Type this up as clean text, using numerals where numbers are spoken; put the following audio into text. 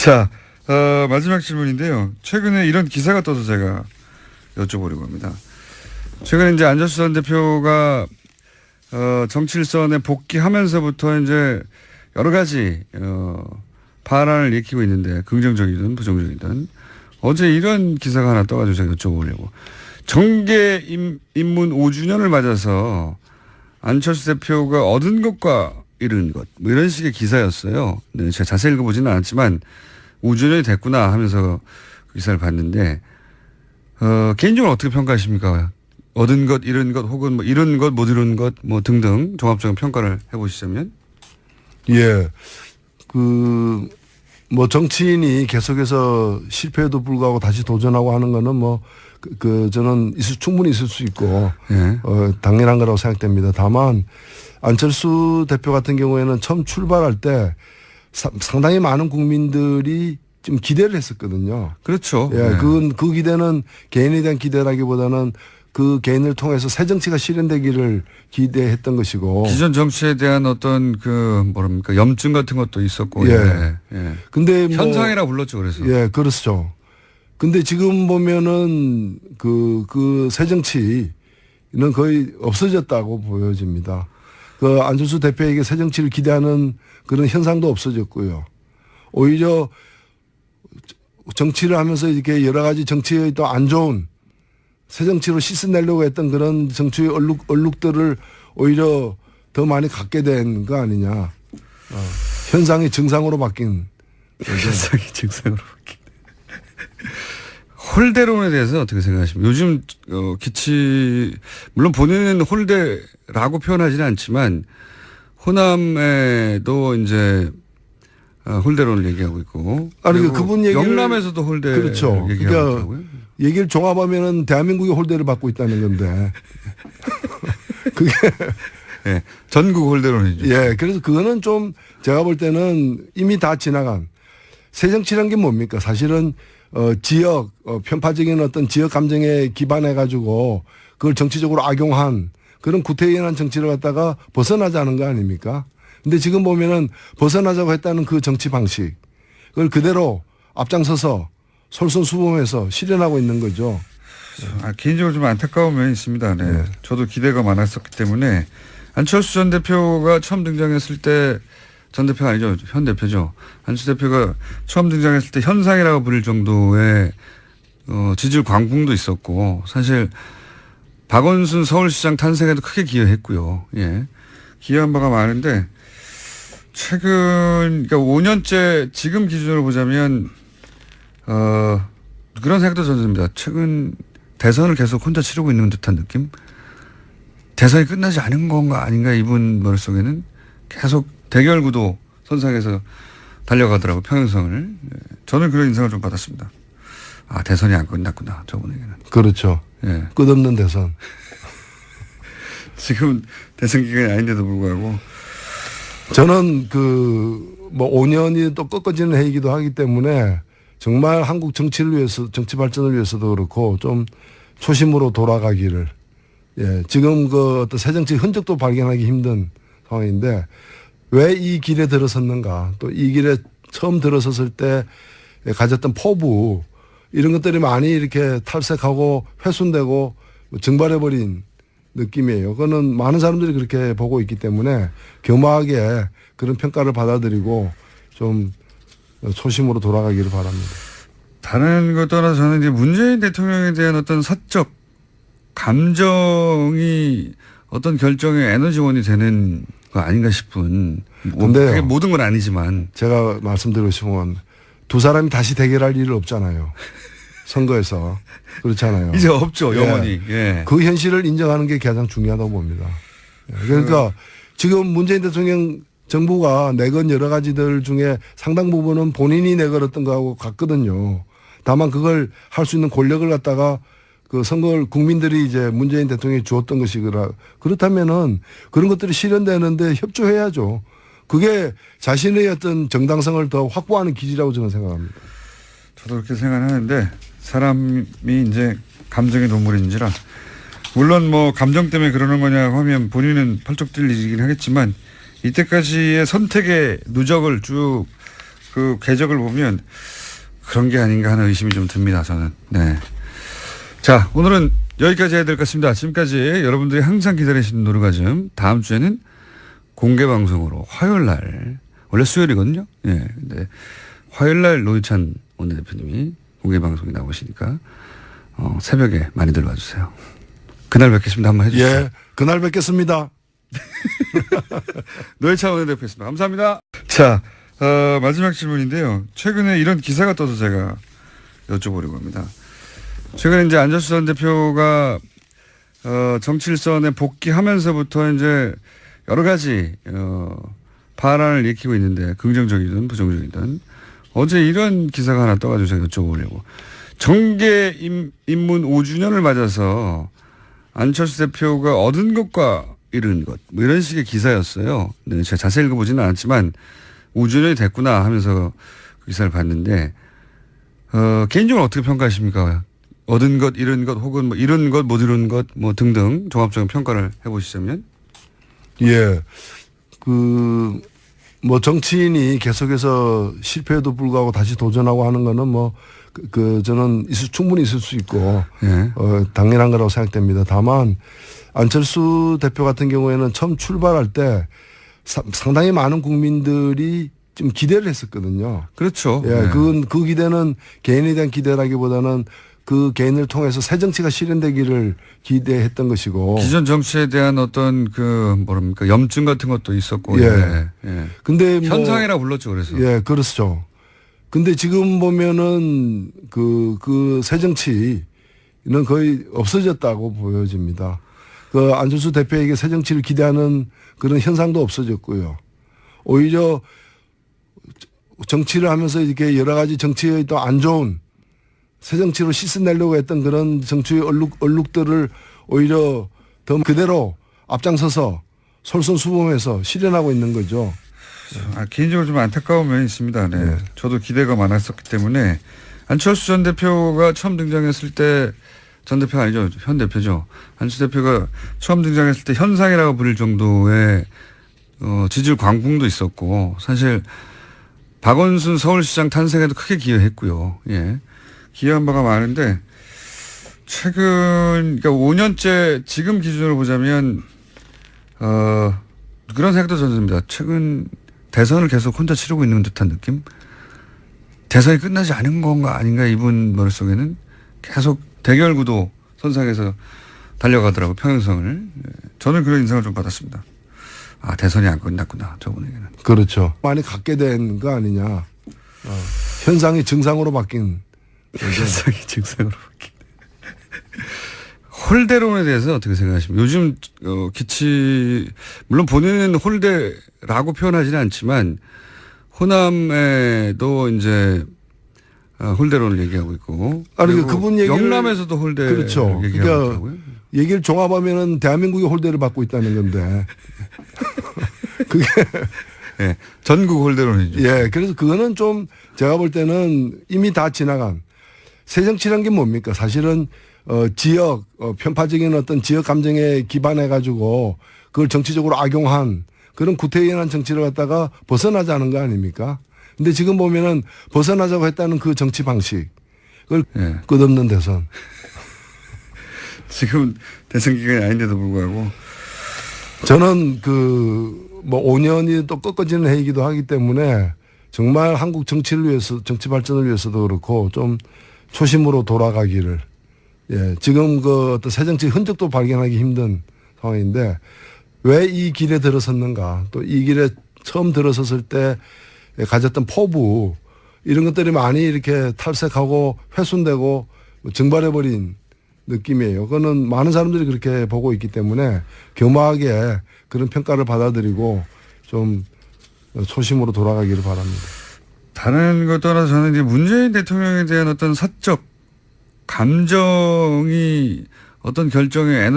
자, 마지막 질문인데요. 최근에 이런 기사가 떠서 제가 여쭤보려고 합니다. 최근에 이제 안철수 전 대표가 정치 일선에 복귀하면서부터 이제 여러 가지 발언을 일으키고 있는데 긍정적이든 부정적이든 어제 이런 기사가 하나 떠가지고 제가 여쭤보려고. 정계 입문 5주년을 맞아서 안철수 대표가 얻은 것과 잃은 것 뭐 이런 식의 기사였어요. 네, 제가 자세히 읽어보지는 않았지만 5주년이 됐구나 하면서 그 기사를 봤는데 개인적으로 어떻게 평가하십니까? 얻은 것, 잃은 것, 혹은 뭐 잃은 것, 못 잃은 것, 뭐 등등 종합적인 평가를 해보시자면. 예. 뭐 정치인이 계속해서 실패에도 불구하고 다시 도전하고 하는 거는 뭐 저는 충분히 있을 수 있고 예. 당연한 거라고 생각됩니다. 다만 안철수 대표 같은 경우에는 처음 출발할 때 상당히 많은 국민들이 좀 기대를 했었거든요. 그렇죠. 예. 네. 그 기대는 개인에 대한 기대라기보다는 그 개인을 통해서 새 정치가 실현되기를 기대했던 것이고. 기존 정치에 대한 어떤 염증 같은 것도 있었고. 예. 예. 근데 현상이라 불렀죠. 그래서. 예, 그렇죠. 근데 지금 보면은 그 새 정치는 거의 없어졌다고 보여집니다. 그 안철수 대표에게 새 정치를 기대하는 그런 현상도 없어졌고요. 오히려 정치를 하면서 이렇게 여러 가지 정치의 또 안 좋은 새 정치로 씻어내려고 했던 그런 정치의 얼룩들을 오히려 더 많이 갖게 된 거 아니냐. 현상이 증상으로 바뀐. 현상이 증상으로 바뀐. 홀대론에 대해서 어떻게 생각하십니까? 요즘 물론 본인은 홀대라고 표현하지는 않지만 호남에도 이제 홀대론을 얘기하고 있고. 아니 그분 얘기를 영남에서도 홀대 그렇죠. 얘기하고 그러니까 있더라고요. 얘기를 종합하면은 대한민국이 홀대를 받고 있다는 건데. 그게 예, 전국 홀대론이죠. 예, 그래서 그거는 좀 제가 볼 때는 이미 다 지나간 새 정치란 게 뭡니까? 사실은 지역 편파적인 어떤 지역 감정에 기반해 가지고 그걸 정치적으로 악용한 그런 구태의연한 정치를 갖다가 벗어나자는 거 아닙니까? 근데 지금 보면은 벗어나자고 했다는 그 정치 방식 그걸 그대로 앞장서서 솔선수범해서 실현하고 있는 거죠. 개인적으로 좀 안타까운 면이 있습니다. 네. 네. 저도 기대가 많았었기 때문에 안철수 전 대표가 처음 등장했을 때 전 대표가 아니죠. 현 대표죠. 안철수 대표가 처음 등장했을 때 현상이라고 부를 정도의 지지율 광풍도 있었고 사실 박원순 서울시장 탄생에도 크게 기여했고요. 예. 기여한 바가 많은데 최근 그러니까 5년째 지금 기준으로 보자면 그런 생각도 저는 듭니다. 최근 대선을 계속 혼자 치르고 있는 듯한 느낌? 대선이 끝나지 않은 건가 아닌가 이분 머릿속에는 계속 대결 구도 선상에서 달려가더라고요. 평행선을. 저는 그런 인상을 좀 받았습니다. 아, 대선이 안 끝났구나. 저분에게는. 그렇죠. 예. 끝없는 대선. 지금 대선 기간이 아닌데도 불구하고. 저는 뭐 5년이 또 꺾어지는 해이기도 하기 때문에 정말 한국 정치를 위해서 정치 발전을 위해서도 그렇고 좀 초심으로 돌아가기를 예 지금 그 어떤 새 정치 흔적도 발견하기 힘든 상황인데 왜 이 길에 들어섰는가 또 이 길에 처음 들어섰을 때 가졌던 포부 이런 것들이 많이 이렇게 탈색하고 훼손되고 증발해버린 느낌이에요. 그거는 많은 사람들이 그렇게 보고 있기 때문에 겸허하게 그런 평가를 받아들이고 좀 초심으로 돌아가기를 바랍니다. 다른 것 떠나서 저는 이제 문재인 대통령에 대한 어떤 사적 감정이 어떤 결정의 에너지원이 되는 거 아닌가 싶은. 근데요. 그게 모든 건 아니지만. 제가 말씀드리고 싶은 건 두 사람이 다시 대결할 일은 없잖아요. 선거에서. 그렇잖아요. 이제 없죠. 영원히. 예. 그 현실을 인정하는 게 가장 중요하다고 봅니다. 그러니까 지금 문재인 대통령 정부가 내건 여러 가지들 중에 상당 부분은 본인이 내걸었던 거하고 같거든요. 다만 그걸 할 수 있는 권력을 갖다가 그 선거를 국민들이 이제 문재인 대통령이 주었던 것이거라. 그렇다면은 그런 것들이 실현되는데 협조해야죠. 그게 자신의 어떤 정당성을 더 확보하는 기지라고 저는 생각합니다. 저도 그렇게 생각하는데 사람이 이제 감정의 동물인지라 물론 뭐 감정 때문에 그러는 거냐고 하면 본인은 펄쩍 뛸 일이긴 하겠지만 이때까지의 선택의 누적을 쭉 그 궤적을 보면 그런 게 아닌가 하는 의심이 좀 듭니다. 저는. 네. 자, 오늘은 여기까지 해야 될 것 같습니다. 지금까지 여러분들이 항상 기다리시는 노르가즘, 다음 주에는 공개 방송으로 화요일 날, 원래 수요일이거든요. 예. 근데 화요일 날 노회찬 원내대표님이 공개 방송에 나오시니까 새벽에 많이들 와주세요. 그날 뵙겠습니다. 한번 해주세요. 예, 그날 뵙겠습니다. 노회찬 원내대표였습니다. 감사합니다. 자, 마지막 질문인데요. 최근에 이런 기사가 떠서 제가 여쭤보려고 합니다. 최근에 이제 안철수 전 대표가 정치 일선에 복귀하면서부터 이제 여러 가지 파란을 일으키고 있는데 긍정적이든 부정적이든 어제 이런 기사가 하나 떠가지고 제가 여쭤보려고. 정계 입문 5주년을 맞아서 안철수 대표가 얻은 것과 잃은 것, 뭐 이런 식의 기사였어요. 네, 제가 자세히 읽어보지는 않았지만 5주년이 됐구나 하면서 그 기사를 봤는데 개인적으로 어떻게 평가하십니까? 얻은 것, 잃은 것, 혹은 뭐 잃은 것, 못 잃은 것, 뭐 등등 종합적인 평가를 해보시자면? 예, 뭐 정치인이 계속해서 실패에도 불구하고 다시 도전하고 하는 거는 뭐 저는 충분히 있을 수 있고 예. 당연한 거라고 생각됩니다. 다만 안철수 대표 같은 경우에는 처음 출발할 때 상당히 많은 국민들이 좀 기대를 했었거든요. 그렇죠. 예, 네. 그 기대는 개인에 대한 기대라기보다는 그 개인을 통해서 새 정치가 실현되기를 기대했던 것이고. 기존 정치에 대한 어떤 뭐랍니까 염증 같은 것도 있었고. 예. 예. 근데 뭐 현상이라 불렀죠. 그래서. 예, 그렇죠. 근데 지금 보면은 그 새 정치는 거의 없어졌다고 보여집니다. 그 안철수 대표에게 새 정치를 기대하는 그런 현상도 없어졌고요. 오히려 정치를 하면서 이렇게 여러 가지 정치의 또 안 좋은 새 정치로 씻어내려고 했던 그런 정치의 얼룩들을 오히려 더 그대로 앞장서서 솔선수범해서 실현하고 있는 거죠. 개인적으로 좀 안타까운 면이 있습니다. 네. 네. 저도 기대가 많았었기 때문에 안철수 전 대표가 처음 등장했을 때 전 대표가 아니죠. 현 대표죠. 안철수 대표가 처음 등장했을 때 현상이라고 부릴 정도의 지지율 광풍도 있었고 사실 박원순 서울시장 탄생에도 크게 기여했고요. 예. 기여한 바가 많은데 최근 그러니까 5년째 지금 기준으로 보자면 그런 생각도 저는 듭니다. 최근 대선을 계속 혼자 치르고 있는 듯한 느낌? 대선이 끝나지 않은 건가 아닌가 이분 머릿속에는 계속 대결 구도 선상에서 달려가더라고요. 평행선을. 저는 그런 인상을 좀 받았습니다. 아, 대선이 안 끝났구나. 저분에게는. 그렇죠. 많이 갖게 된 거 아니냐. 현상이 증상으로 바뀐. 현상이 증상으로 바뀐. 홀대론에 대해서 어떻게 생각하십니까? 요즘 물론 본인은 홀대라고 표현하지는 않지만 호남에도 이제 홀대론을 얘기하고 있고. 아니 그분 얘기를 영남에서도 홀대 그렇죠. 얘기하고 그러니까 있다고요? 얘기를 종합하면은 대한민국이 홀대를 받고 있다는 건데. 그게 예, 전국 홀대론이죠. 예, 그래서 그거는 좀 제가 볼 때는 이미 다 지나간 새 정치란 게 뭡니까? 사실은 지역 편파적인 어떤 지역 감정에 기반해 가지고 그걸 정치적으로 악용한 그런 구태의연한 정치를 갖다가 벗어나자는 거 아닙니까? 근데 지금 보면은 벗어나자고 했다는 그 정치 방식을 예. 끝없는 대선. 지금 대선 기간이 아닌데도 불구하고 저는 뭐 5년이 또 꺾어지는 해이기도 하기 때문에 정말 한국 정치를 위해서 정치 발전을 위해서도 그렇고 좀 초심으로 돌아가기를 예, 지금 그 어떤 새 정치 흔적도 발견하기 힘든 상황인데 왜 이 길에 들어섰는가 또 이 길에 처음 들어섰을 때 가졌던 포부 이런 것들이 많이 이렇게 탈색하고 훼손되고 증발해버린 느낌이에요. 그거는 많은 사람들이 그렇게 보고 있기 때문에 겸허하게 그런 평가를 받아들이고 좀 초심으로 돌아가기를 바랍니다. 다른 것 떠나서 저는 이제 문재인 대통령에 대한 어떤 사적 감정이 어떤 결정에 에너지